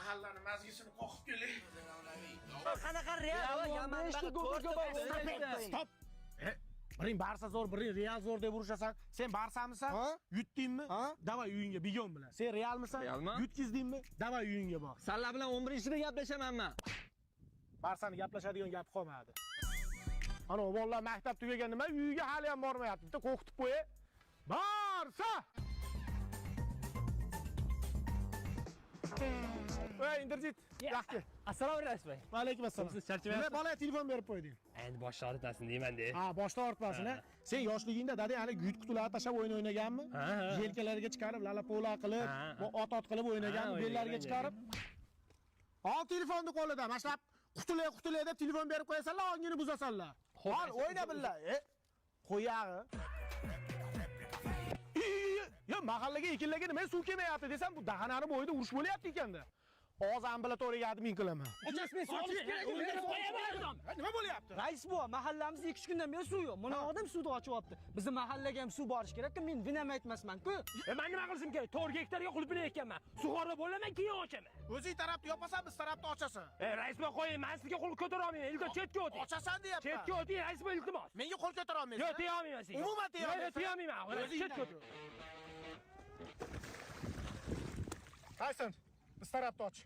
mahallani mazgisini qoqib kelay. Qanaqa real Stop. Biring Barsa zo'r, biring Real zo'r deb urushasan. Sen Barsamisan? Yutdingmi? Davay uyingga bigon bilan. Sen Realmisan? Yutkizdingmi? Davay uyingga bor. Sanlar bilan 11-da gaplashamanman. Barsani gaplashadigan gap qolmadi. Ana o'g'illar maktab tugagan nima uyiga hali ham bormayapti. Bitta qo'qitib qo'y. Barsa! Voy, internet. Yaxshi. Assalomu alaykum. Va alaykum assalom. Siz charchamayapsiz? Nima bolaga telefon berib qo'yding? Endi boshqa ortasin deyman-da. Ha, boshda ortmasin, ha. Sen yoshligingda dadang hali guyt qutilarga tashab o'ynaganmi? Yelkalariga chiqarib, lalapola qilib, ot qilib o'ynaganmi, bellariga chiqarib. Ol telefonni qo'lidan, mashlab qutulay deb telefon berib qo'yasanlar, ongini buzasanlar. Ol, o'yna billah. Qo'yag'i. Yo, mahallaga ekinlarga nima suv kelmayapti desam, bu dahanani bo'yida urush bo'lyapti ekanda. Oz ambulatoriyaga admin qilaman. Ochasmen solish kerak. Nima bo'lyapti? Rais bu, mahallamizda 2 kundan beri suv yo'q. Mana odam suvni ochyapti. Bizning mahallaga ham suv borish kerak-ku, men vinam aytmasman-ku. Men nima qilishim kerak? 4 gektarga qulib berayotganman. Sug'orib bo'laman, keyin ochaman. O'zing tarafni yopasan, biz tarafni ochasan. Rais boy qo'ying, men sizga qo'l ko'tara olmayman. Ilka chetga o'ting. Ochasan deyapman. Chetga o'ting, rais boy iltimos. Menga qo'l ko'tara olmaysan. Yo'q, teya olmayman senga. Umuman teya olmaysan. Teya olmayman. Chetga o'ting. Qaysin? Biz tarafni och.